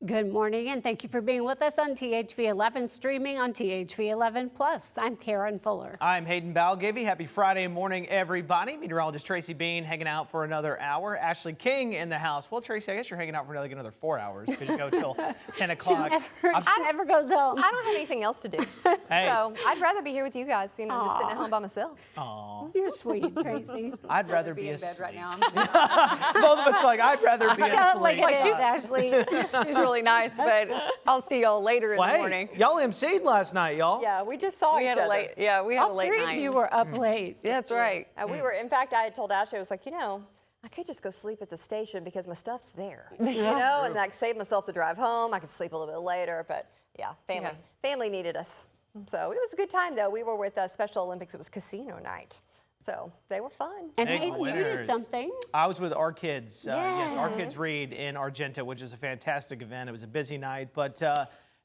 Good morning, and thank you for being with us on THV 11, streaming on THV 11 Plus. I'm Karen Fuller. I'm Hayden Balgavy. Happy Friday morning, everybody. Meteorologist Tracy Bean hanging out for another hour. Ashley King in the house. Well, Tracy, I guess you're hanging out for like another 4 hours because you go till 10 o'clock. She never goes home. I don't have anything else to do. Hey. So I'd rather be here with you guys, just sitting at home by myself. Aw. You're sweet, Tracy. I'd rather be in asleep. bed right now. Both of us are like, I'd rather be Tell it like asleep. it is, Ashley. She's really nice, but I'll see y'all later in Well, the hey, morning. y'all emceed last night, y'all. Yeah, we just saw We each had other. a late, yeah, we had a All late three night. of you were up late. Yeah, that's right. We were, in fact, I had told Ashley, I was like, I could just go sleep at the station because my stuff's there, and I could save myself the drive home. I could sleep a little bit later, but yeah, family needed us. So it was a good time, though. We were with Special Olympics. It was casino night. So they were fun. And Big Hayden, you did winners. something. I was with Our Kids. Yes, Our Yeah. Kids Read in Argenta, which was a fantastic event. It was a busy night, but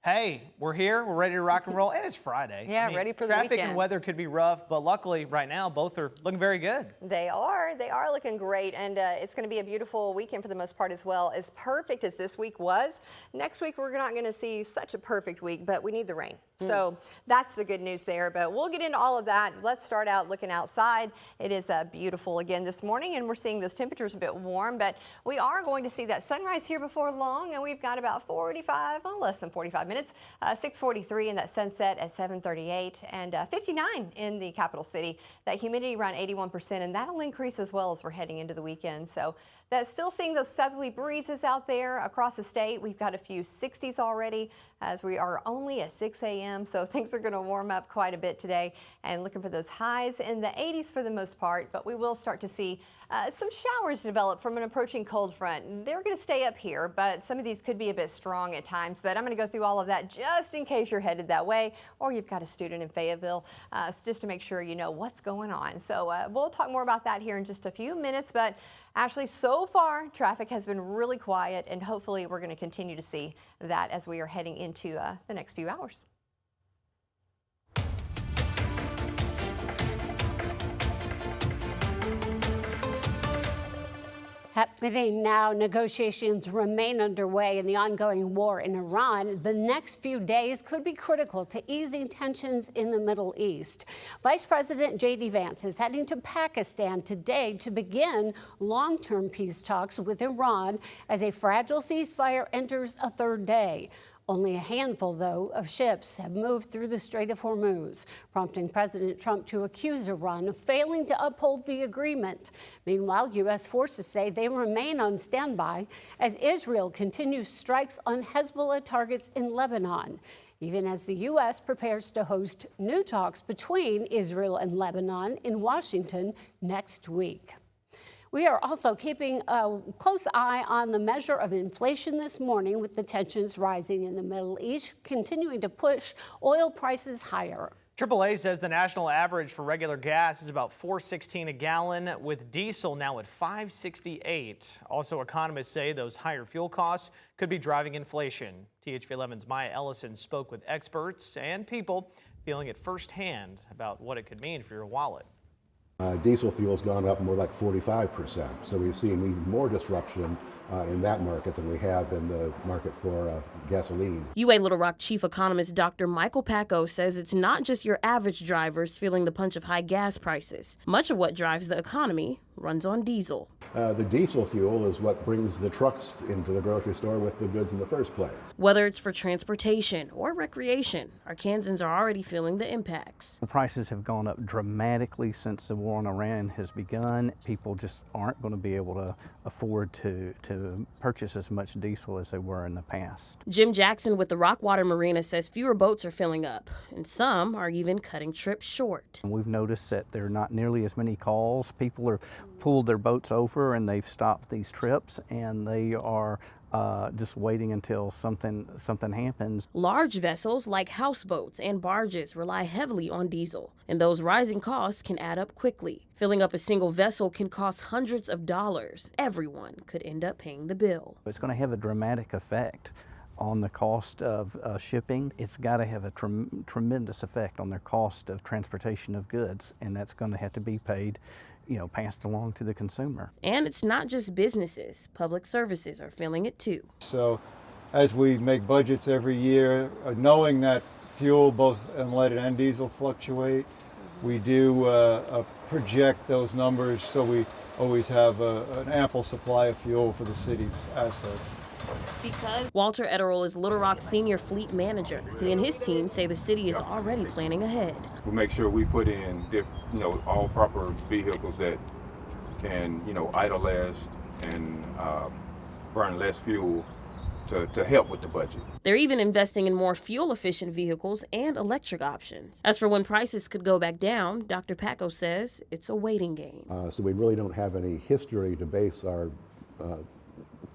hey, we're here. We're ready to rock and roll, and it's Friday. Yeah, ready for the traffic weekend. and weather could be rough, but luckily right now both are looking very good. They are looking great, and it's going to be a beautiful weekend for the most part as well. As perfect as this week was, next week we're not going to see such a perfect week, but we need the rain. So that's the good news there, but we'll get into all of that. Let's start out looking outside. It is beautiful again this morning, and we're seeing those temperatures a bit warm, but we are going to see that sunrise here before long, and we've got about less than 45 minutes, 6:43, and that sunset at 7:38, and 59 in the capital city. That humidity around 81%, and that'll increase as well as we're heading into the weekend. So that's still seeing those southerly breezes out there across the state. We've got a few 60s already as we are only at 6 a.m. So things are going to warm up quite a bit today, and looking for those highs in the 80s for the most part. But we will start to see some showers develop from an approaching cold front. They're going to stay up here, but some of these could be a bit strong at times. But I'm going to go through all of that just in case you're headed that way, or you've got a student in Fayetteville, just to make sure you know what's going on. So we'll talk more about that here in just a few minutes. But Ashley, so far traffic has been really quiet, and hopefully we're going to continue to see that as we are heading into the next few hours. Happening now, negotiations remain underway in the ongoing war in Iran. The next few days could be critical to easing tensions in the Middle East. Vice President J.D. Vance is heading to Pakistan today to begin long-term peace talks with Iran as a fragile ceasefire enters a third day. Only a handful, though, of ships have moved through the Strait of Hormuz, prompting President Trump to accuse Iran of failing to uphold the agreement. Meanwhile, U.S. forces say they remain on standby as Israel continues strikes on Hezbollah targets in Lebanon, even as the U.S. prepares to host new talks between Israel and Lebanon in Washington next week. We are also keeping a close eye on the measure of inflation this morning, with the tensions rising in the Middle East continuing to push oil prices higher. AAA says the national average for regular gas is about $4.16 a gallon, with diesel now at $5.68. Also, economists say those higher fuel costs could be driving inflation. THV 11's Maya Ellison spoke with experts and people feeling it firsthand about what it could mean for your wallet. Diesel fuel's gone up more like 45%, so we've seen even more disruption in that market than we have in the market for gasoline. UA Little Rock chief economist Dr. Michael Packo says it's not just your average drivers feeling the punch of high gas prices. Much of what drives the economy runs on diesel. The diesel fuel is what brings the trucks into the grocery store with the goods in the first place. Whether it's for transportation or recreation, Arkansans are already feeling the impacts. The prices have gone up dramatically since the war in Iran has begun. People just aren't going to be able to afford to purchase as much diesel as they were in the past. Jim Jackson with the Rockwater Marina says fewer boats are filling up, and some are even cutting trips short. And we've noticed that there are not nearly as many calls. People are pulled their boats over and they've stopped these trips, and they are just waiting until something happens. Large vessels like houseboats and barges rely heavily on diesel, and those rising costs can add up quickly. Filling up a single vessel can cost hundreds of dollars. Everyone could end up paying the bill. It's going to have a dramatic effect on the cost of shipping. It's got to have a tremendous effect on their cost of transportation of goods, and that's going to have to be paid, passed along to the consumer. And it's not just businesses. Public services are feeling it too. So as we make budgets every year, knowing that fuel, both unleaded and diesel, fluctuate, we do project those numbers so we always have an ample supply of fuel for the city's assets. Walter Ederle is Little Rock's senior fleet manager. He and his team say the city is already planning ahead. We make sure we put in, all proper vehicles that can, idle less and burn less fuel to help with the budget. They're even investing in more fuel-efficient vehicles and electric options. As for when prices could go back down, Dr. Packo says it's a waiting game. So we really don't have any history to base our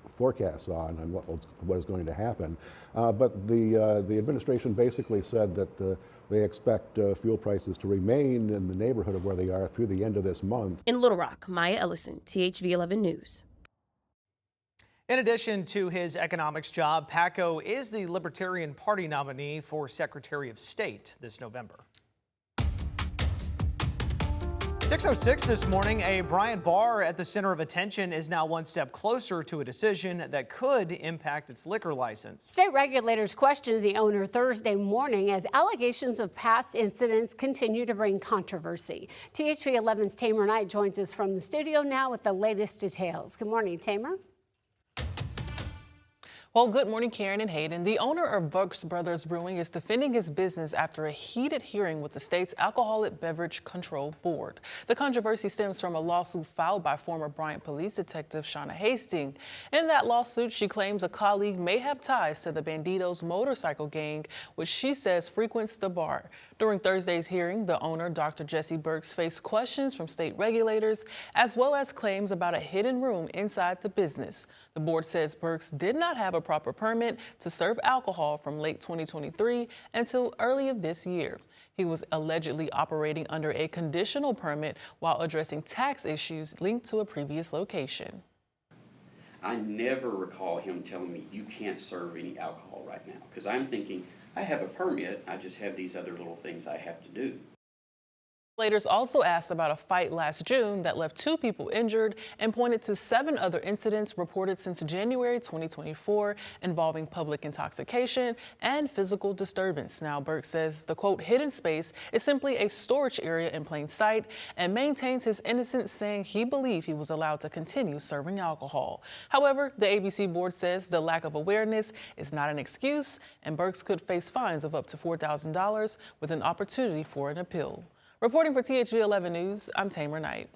forecasts on what is going to happen. But the administration basically said that they expect fuel prices to remain in the neighborhood of where they are through the end of this month. In Little Rock, Maya Ellison, THV 11 News. In addition to his economics job, Packo is the Libertarian Party nominee for Secretary of State this November. 6:06 this morning, a Bryant bar at the center of attention is now one step closer to a decision that could impact its liquor license. State regulators questioned the owner Thursday morning as allegations of past incidents continue to bring controversy. THV 11's Tamer Knight joins us from the studio now with the latest details. Good morning, Tamer. Well, good morning, Karen and Hayden. The owner of Brooks Brothers Brewing is defending his business after a heated hearing with the state's Alcoholic Beverage Control Board. The controversy stems from a lawsuit filed by former Bryant police detective Shauna Hastings. In that lawsuit, she claims a colleague may have ties to the Bandidos motorcycle gang, which she says frequents the bar. During Thursday's hearing, the owner, Dr. Jesse Burks, faced questions from state regulators, as well as claims about a hidden room inside the business. The board says Burks did not have a proper permit to serve alcohol from late 2023 until early of this year. He was allegedly operating under a conditional permit while addressing tax issues linked to a previous location. I never recall him telling me you can't serve any alcohol right now, because I'm thinking I have a permit, I just have these other little things I have to do. Regulators also asked about a fight last June that left 2 people injured and pointed to 7 other incidents reported since January 2024 involving public intoxication and physical disturbance. Now, Burke says the quote hidden space is simply a storage area in plain sight and maintains his innocence, saying he believed he was allowed to continue serving alcohol. However, the ABC board says the lack of awareness is not an excuse, and Burks could face fines of up to $4,000 with an opportunity for an appeal. Reporting for THV 11 News, I'm Tamer Knight.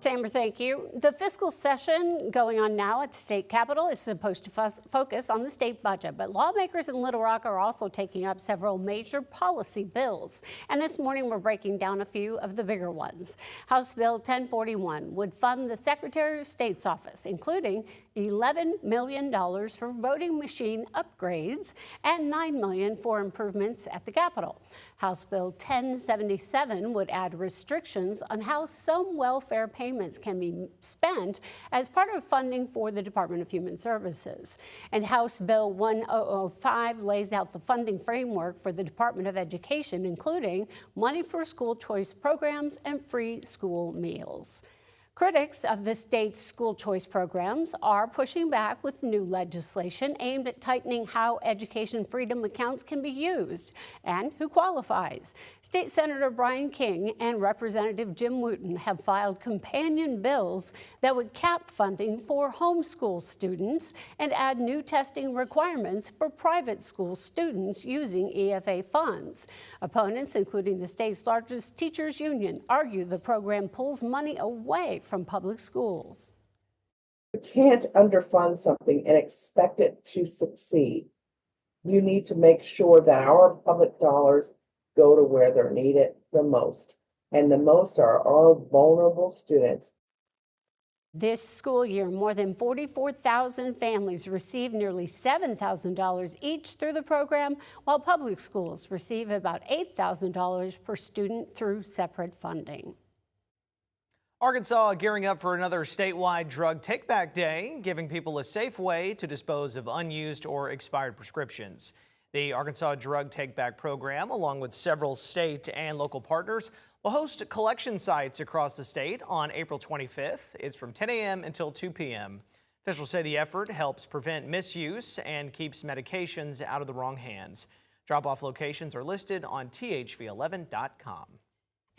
Tamer, thank you. The fiscal session going on now at the state capitol is supposed to focus on the state budget, but lawmakers in Little Rock are also taking up several major policy bills. And this morning we're breaking down a few of the bigger ones. House Bill 1041 would fund the Secretary of State's office, including $11 million for voting machine upgrades and $9 million for improvements at the Capitol. House Bill 1077 would add restrictions on how some welfare payments can be spent as part of funding for the Department of Human Services. And House Bill 1005 lays out the funding framework for the Department of Education, including money for school choice programs and free school meals. Critics of the state's school choice programs are pushing back with new legislation aimed at tightening how education freedom accounts can be used and who qualifies. State Senator Brian King and Representative Jim Wooten have filed companion bills that would cap funding for homeschool students and add new testing requirements for private school students using EFA funds. Opponents, including the state's largest teachers union, argue the program pulls money away from public schools. You can't underfund something and expect it to succeed. You need to make sure that our public dollars go to where they're needed the most. And the most are our vulnerable students. This school year, more than 44,000 families receive nearly $7,000 each through the program, while public schools receive about $8,000 per student through separate funding. Arkansas gearing up for another statewide drug take-back day, giving people a safe way to dispose of unused or expired prescriptions. The Arkansas Drug Take-Back program, along with several state and local partners, will host collection sites across the state on April 25th. It's from 10 a.m. until 2 p.m. Officials say the effort helps prevent misuse and keeps medications out of the wrong hands. Drop-off locations are listed on thv11.com.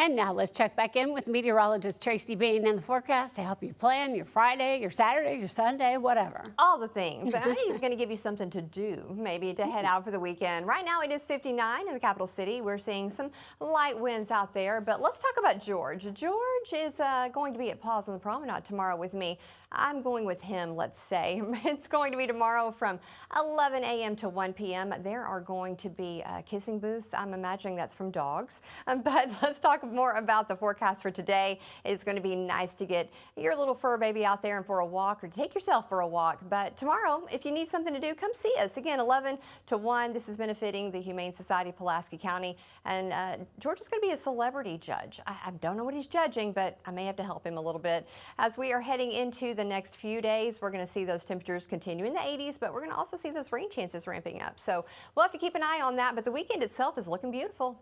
And now let's check back in with meteorologist Tracy Bean and the forecast to help you plan your Friday, your Saturday, your Sunday, whatever. All the things. I'm going to give you something to do, maybe to head out for the weekend. Right now it is 59 in the capital city. We're seeing some light winds out there, but let's talk about George. George is going to be at Paws on the Promenade tomorrow with me. I'm going with him, let's say. It's going to be tomorrow from 11 a.m. to 1 p.m. There are going to be kissing booths. I'm imagining that's from dogs. But let's talk more about the forecast for today. It's going to be nice to get your little fur baby out there and for a walk, or take yourself for a walk. But tomorrow, if you need something to do, come see us. Again, 11 to 1. This is benefiting the Humane Society of Pulaski County. And George is going to be a celebrity judge. I don't know what he's judging, but I may have to help him a little bit. As we are heading into the next few days, we're going to see those temperatures continue in the 80s, but we're going to also see those rain chances ramping up. So we'll have to keep an eye on that, but the weekend itself is looking beautiful.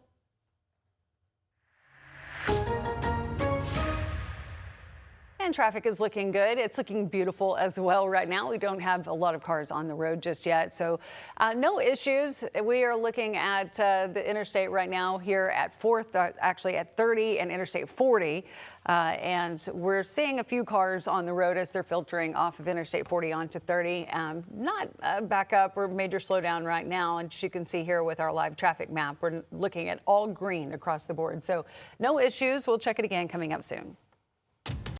And traffic is looking good. It's looking beautiful as well right now. We don't have a lot of cars on the road just yet, so no issues. We are looking at the interstate right now here at 4th, actually at 30 and Interstate 40. And we're seeing a few cars on the road as they're filtering off of Interstate 40 onto 30. Not a backup or major slowdown right now. And as you can see here with our live traffic map, we're looking at all green across the board. So no issues. We'll check it again coming up soon.